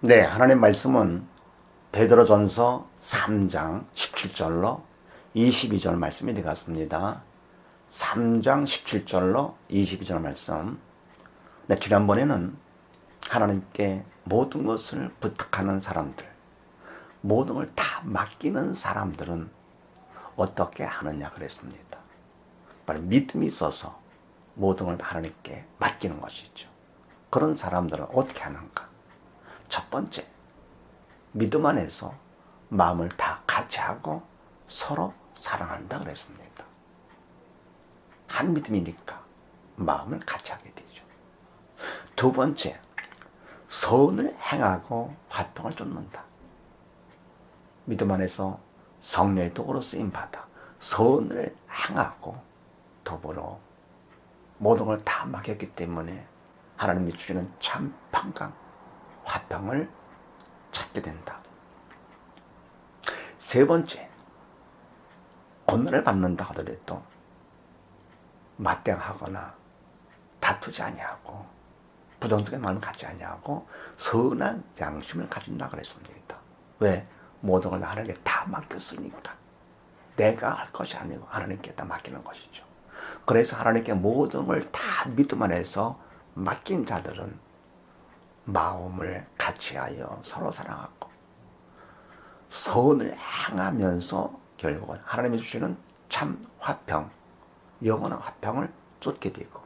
네, 하나님 말씀은 베드로전서 3장 17절로 22절 말씀이 되겠습니다. 3장 17절로 22절 말씀. 네, 지난번에는 하나님께 모든 것을 부탁하는 사람들, 모든 걸 다 맡기는 사람들은 어떻게 하느냐 그랬습니다. 바로 믿음이 있어서 모든 걸 하나님께 맡기는 것이죠. 그런 사람들은 어떻게 하는가? 첫 번째, 믿음 안에서 마음을 다 같이 하고 서로 사랑한다 그랬습니다. 한 믿음이니까 마음을 같이 하게 되죠. 두 번째, 선을 행하고 화평을 쫓는다. 믿음 안에서 성령의 도구로 쓰임받아 선을 행하고 더불어 모든 걸 다 맡겼기 때문에 하나님이 주시는 참 평강, 화평을 찾게 된다. 세 번째, 고난을 받는다 하더라도 맞대응하거나 다투지 아니하고 부정적인 마음을 갖지 아니하고 선한 양심을 가진다 그랬습니다. 왜? 모든 걸 하나님께 다 맡겼으니까. 내가 할 것이 아니고 하나님께 다 맡기는 것이죠. 그래서 하나님께 모든 걸 다 믿음 안에서 맡긴 자들은 마음을 같이하여 서로 사랑하고 선을 행하면서 결국은 하나님이 주시는 참 화평, 영원한 화평을 쫓게 되고,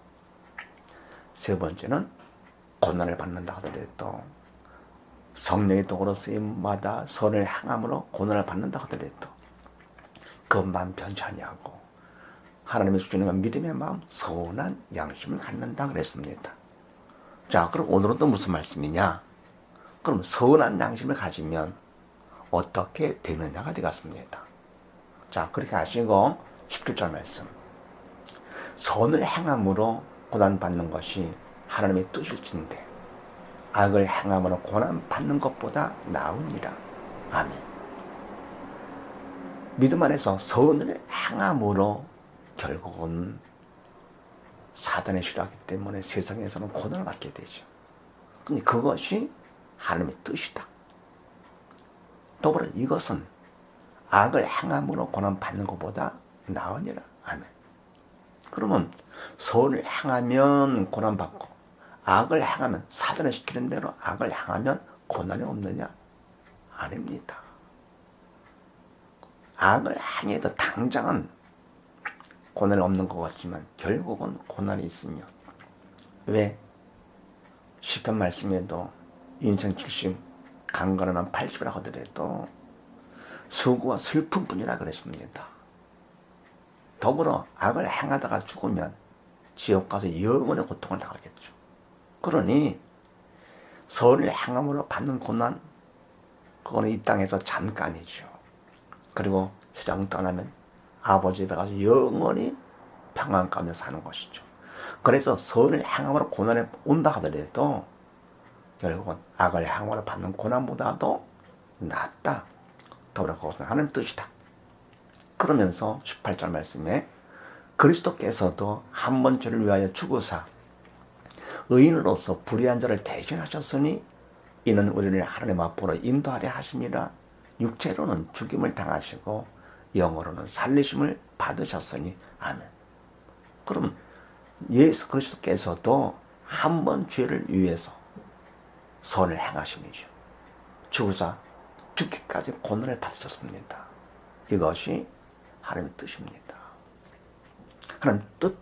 세 번째는 고난을 받는다 하더라도 성령의 도구로 쓰임마다 선을 행함으로 고난을 받는다 하더라도 그것만 변치 아니하고 하나님의 주시는 믿음의 마음, 선한 양심을 갖는다 그랬습니다. 자, 그럼 오늘은 또 무슨 말씀이냐? 그럼 선한 양심을 가지면 어떻게 되느냐가 되겠습니다. 자, 그렇게 하시고 17절 말씀. 선을 행함으로 고난받는 것이 하나님의 뜻일진데 악을 행함으로 고난받는 것보다 나으니라. 아멘. 믿음 안에서 선을 행함으로 결국은 사단의 싫어하기 때문에 세상에서는 고난을 받게 되죠. 근데 그것이 하나님의 뜻이다. 더불어 이것은 악을 행함으로 고난받는 것보다 나으니라. 아멘. 그러면 선을 행하면 고난받고 악을 행하면, 사단을 시키는 대로 악을 행하면 고난이 없느냐? 아닙니다. 악을 행해도 당장은 고난이 없는 것 같지만 결국은 고난이 있으며, 왜? 시편 말씀에도 인생 70, 강건한 80이라 하더라도 수고와 슬픔뿐이라 그랬습니다. 더불어 악을 행하다가 죽으면 지옥 가서 영원의 고통을 당하겠죠. 그러니 선을 행함으로 받는 고난, 그거는 이 땅에서 잠깐이죠. 그리고 세상 떠나면 아버지 집에 가서 영원히 평안 가운데 사는 것이죠. 그래서 선을 행함으로 고난에 온다 하더라도 결국은 악을 행함으로 받는 고난보다도 낫다. 더불어 그것은 하나님 뜻이다. 그러면서 18절 말씀에 그리스도께서도 한 번 죄를 위하여 죽으사 의인으로서 불의한 자를 대신하셨으니 이는 우리를 하나님 앞으로 인도하려 하심이라. 육체로는 죽임을 당하시고 영으로는 살리심을 받으셨으니. 아멘. 그럼 예수 그리스도께서도 한 번 죄를 위해서 선을 행하심이죠. 죽으사 죽기까지 고난을 받으셨습니다. 이것이 하나님의 뜻입니다. 하나님 뜻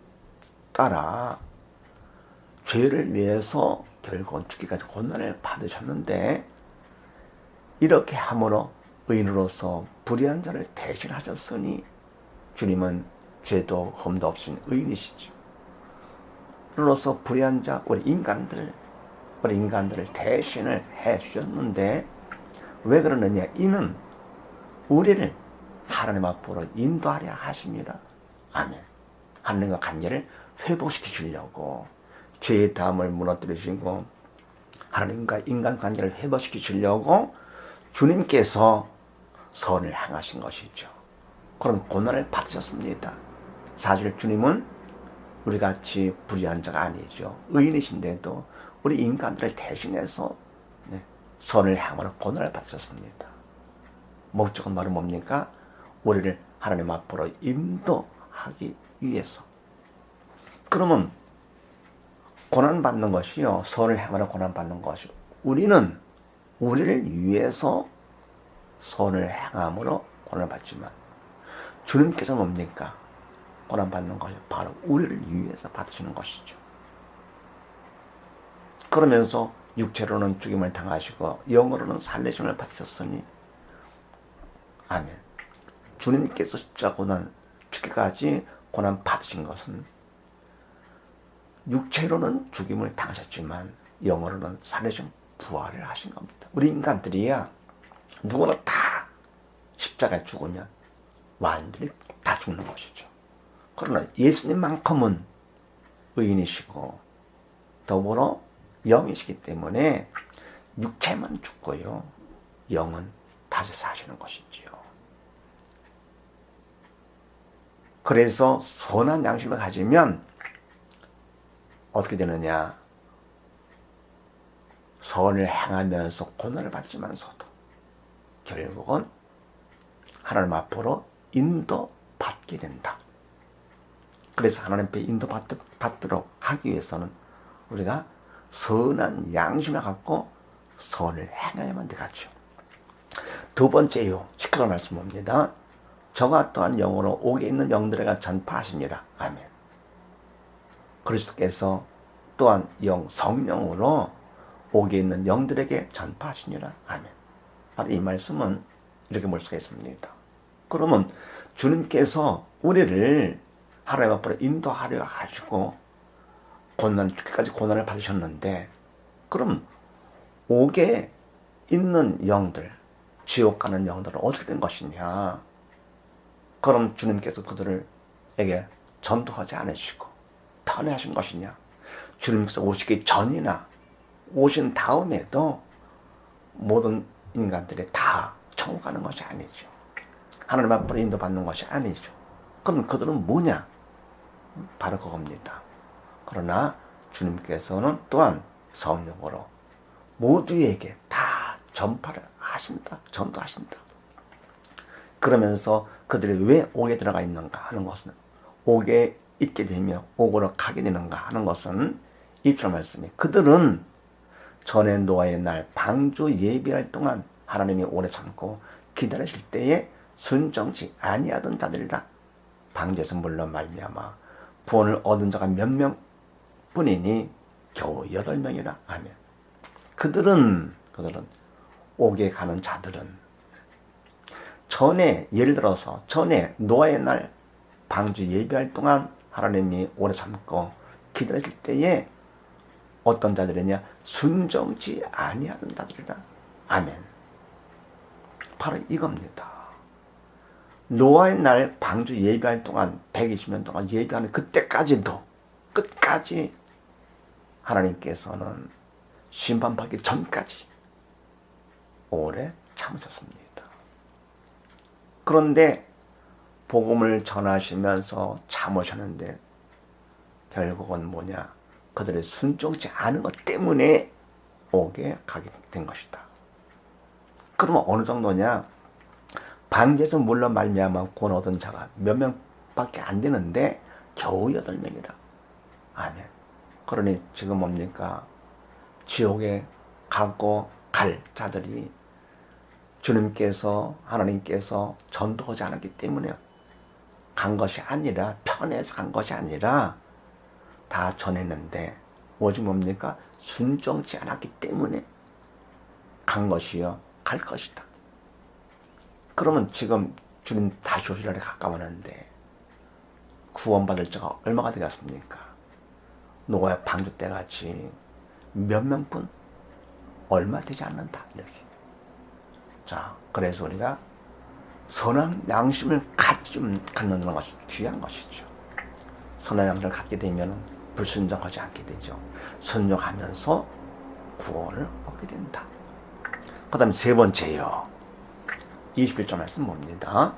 따라 죄를 위해서 결국은 죽기까지 고난을 받으셨는데, 이렇게 함으로 의인으로서 불의한 자를 대신하셨으니, 주님은 죄도 흠도 없으신 의인이시죠. 의인으로서 불의한 자, 우리 인간들을 대신을 해 주셨는데, 왜 그러느냐? 이는 우리를 하나님 앞으로 인도하려 하심이라. 아멘. 하나님과 관계를 회복시키시려고 죄의 담을 무너뜨리시고 하나님과 인간 관계를 회복시키시려고 주님께서 선을 행하신 것이죠. 그럼 고난을 받으셨습니다. 사실 주님은 우리같이 불의한 자가 아니죠. 의인이신데도 우리 인간들을 대신해서 선을 행함으로 고난을 받으셨습니다. 목적은 바로 뭡니까? 우리를 하나님 앞으로 인도하기 위해서. 그러면 고난받는 것이요, 선을 행하며 고난받는 것이, 우리는 우리를 위해서 선을 행함으로 고난을 받지만 주님께서 뭡니까? 고난받는 것이 바로 우리를 위해서 받으시는 것이죠. 그러면서 육체로는 죽임을 당하시고 영으로는 살리심을 받으셨으니, 아멘. 주님께서 십자가 고난 죽기까지 고난 받으신 것은 육체로는 죽임을 당하셨지만 영으로는 살리심 부활을 하신 겁니다. 우리 인간들이야 누구나 다 십자가에 죽으면 완전히 다 죽는 것이죠. 그러나 예수님만큼은 의인이시고 더불어 영이시기 때문에 육체만 죽고요, 영은 다시 사시는 것이지요. 그래서 선한 양심을 가지면 어떻게 되느냐? 선을 행하면서 고난을 받지만서도 결국은 하나님 앞으로 인도받게 된다. 그래서 하나님 앞에 인도받도록 하기 위해서는 우리가 선한 양심을 갖고 선을 행해야만 되겠죠. 두 번째요, 19절 말씀 봅니다. 저가 또한 영으로 옥에 있는 영들에게 전파하시니라. 아멘. 그리스도께서 또한 성령으로 옥에 있는 영들에게 전파하시니라. 아멘. 바로 이 말씀은 이렇게 볼 수가 있습니다. 그러면 주님께서 우리를 하나님 앞으로 인도하려 하시고 죽기까지 고난을 받으셨는데, 그럼 옥에 있는 영들, 지옥 가는 영들은 어떻게 된 것이냐? 그럼 주님께서 그들에게 전도하지 않으시고 편애하신 것이냐? 주님께서 오시기 전이나 오신 다음에도 모든 인간들이 다 천국 가는 것이 아니죠. 하나님 앞으로 인도받는 것이 아니죠. 그럼 그들은 뭐냐? 바로 그겁니다. 그러나 주님께서는 또한 성령으로 모두에게 다 전파를 하신다, 전도하신다. 그러면서 그들이 왜 옥에 들어가 있는가 하는 것은, 옥에 있게 되며 옥으로 가게 되는가 하는 것은 이편 말씀이, 그들은 전에 노아의 날 방주 예비할 동안 하나님이 오래 참고 기다리실 때에 순종치 아니하던 자들이라. 방주에서 물론 말미암아 구원을 얻은 자가 몇 명뿐이니 겨우 8명이라. 아멘. 그들은 옥에 가는 자들은 전에, 예를 들어서 전에 노아의 날 방주 예비할 동안 하나님이 오래 참고 기다리실 때에 어떤 자들이냐? 순종치 아니하던 자들이라. 아멘. 바로 이겁니다. 노아의 날 방주 예비할 동안 120년 동안 예비하는 그때까지도 끝까지 하나님께서는 심판받기 전까지 오래 참으셨습니다. 그런데 복음을 전하시면서 참으셨는데 결국은 뭐냐? 그들의 순종치 않은 것 때문에 옥에 가게 된 것이다. 그러면 어느 정도냐? 방주에서 물론 말미암아 구원 얻은 자가 몇 명밖에 안 되는데 겨우 8명이라. 아멘. 그러니 지금 뭡니까? 지옥에 가고 갈 자들이 주님께서, 하나님께서 전도하지 않았기 때문에 간 것이 아니라, 편해서 간 것이 아니라 다 전했는데 오직 뭡니까? 순종치 않았기 때문에 간 것이요, 갈 것이다. 그러면 지금 주님 다시 오실 날이 가까웠는데 구원받을 자가 얼마가 되겠습니까? 노아의 방주 때같이 몇 명뿐 얼마 되지 않는다. 이렇게. 자, 그래서 우리가 선한 양심을 갖는 것이 귀한 것이죠. 선한 양심을 갖게 되면 불순종하지 않게 되죠. 순종하면서 구원을 얻게 된다. 그 다음에 세 번째요. 21절 말씀 봅니다.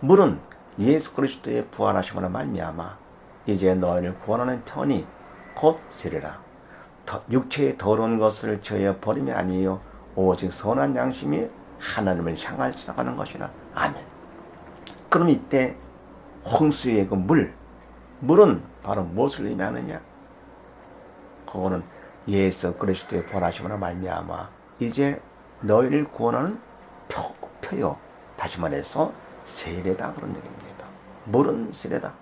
물은 예수 그리스도의 부활하심으로 말미암아 이제 너희를 구원하는 편이 곧 세리라. 육체의 더러운 것을 저여 버림이 아니요 오직 선한 양심이 하나님을 향하여 지나가는 것이라. 아멘. 그럼 이때 홍수의 그 물은 바로 무엇을 의미하느냐? 그거는 예수 그리스도의 부활하심으로 말미암아 이제 너희를 구원하는 표요. 다시 말해서 세례다, 그런 얘기입니다. 물은 세례다.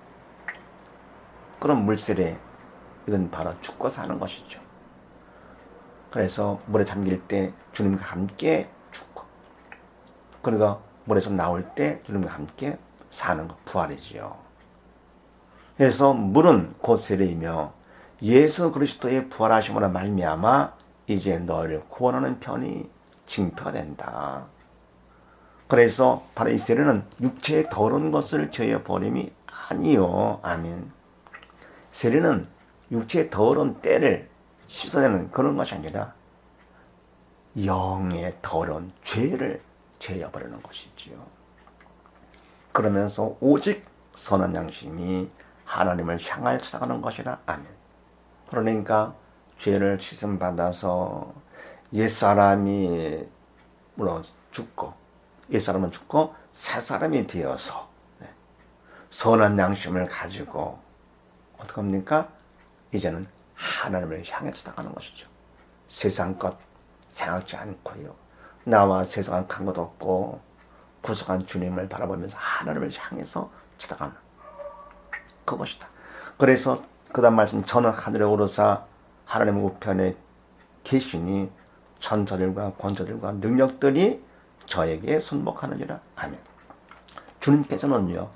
그럼 물세례, 이건 바로 죽고 사는 것이죠. 그래서 물에 잠길 때 주님과 함께 죽고, 그러니까 물에서 나올 때 주님과 함께 사는 것, 부활이지요. 그래서 물은 곧 세례이며 예수 그리스도의 부활하심으로 말미암아 이제 너희를 구원하는 편이 징표가 된다. 그래서 바로 이 세례는 육체의 더러운 것을 제어버림이 아니요. 아멘. 세례는 육체의 더러운 때를 씻어내는 그런 것이 아니라 영의 더러운 죄를 제어버리는 것이지요. 그러면서 오직 선한 양심이 하나님을 향하여 찾아가는 것이라. 아멘. 그러니까 죄를 씻음받아서 옛사람이 물론 죽고, 옛사람은 죽고 새 사람이 되어서 선한 양심을 가지고 어떻게 합니까? 이제는 하나님을 향해 찾아가는 것이죠. 세상 것 생각지 않고요. 나와 세상은 간 것 없고 구속한 주님을 바라보면서 하나님을 향해서 찾아가는 그것이다. 그래서 그 다음 말씀, 저는 하늘에 오르사 하나님 우편에 계시니 천사들과 권사들과 능력들이 저에게 순복하느니라. 아멘. 주님께서는요,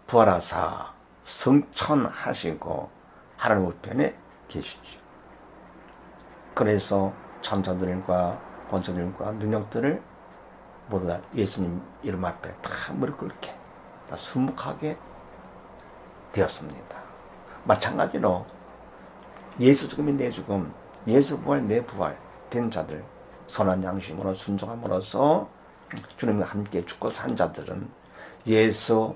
부활하사 승천하시고 하나님 우편에 계시죠. 그래서 천사들과 권사들과 능력들을 모두 다 예수님 이름 앞에 다 무릎 꿇게 다 순복하게 되었습니다. 마찬가지로 예수 죽음이 내 죽음, 예수 부활 내 부활 된 자들, 선한 양심으로 순종함으로써 주님과 함께 죽고 산 자들은 예수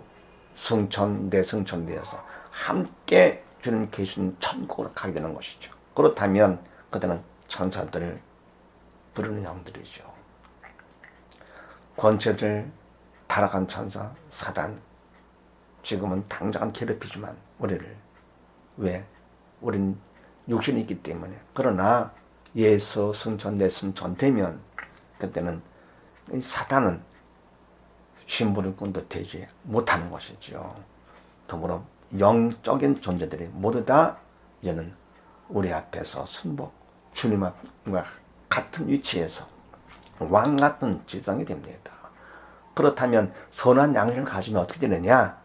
승천 내 승천되어서 함께 주님 계신 천국으로 가게 되는 것이죠. 그렇다면 그때는 천사들을 부르는 영들이죠. 권세들, 타락한 천사, 사단, 지금은 당장은 괴롭히지만 우리를, 왜? 우린 육신이 있기 때문에. 그러나 예수 승천 내 승천 되면 그때는 사단은 심부름꾼도 되지 못하는 것이죠. 더불어 영적인 존재들이 모두 다 이제는 우리 앞에서 순복, 주님 앞과 같은 위치에서 왕 같은 지상이 됩니다. 그렇다면 선한 양심을 가지면 어떻게 되느냐?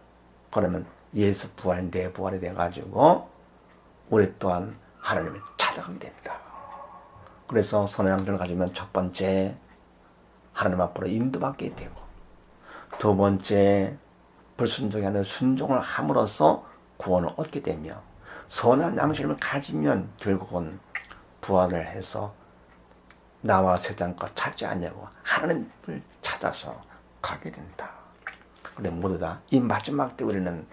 그러면 예수 부활, 내 부활이 돼가지고 우리 또한 하나님을 찾아가게 된다. 그래서 선한 양심을 가지면 첫 번째, 하나님 앞으로 인도받게 되고, 두 번째, 불순종이 아니라 순종을 함으로써 구원을 얻게 되며, 선한 양심을 가지면 결국은 부활을 해서 나와 세상 것 찾지 않냐고 하나님을 찾아서 가게 된다. 그래, 모두 다 이 마지막 때 우리는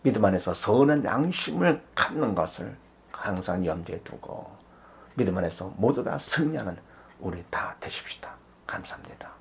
믿음 안에서 선한 양심을 갖는 것을 항상 염두에 두고 믿음 안에서 모두 다 승리하는 우리 다 되십시다. 감사합니다.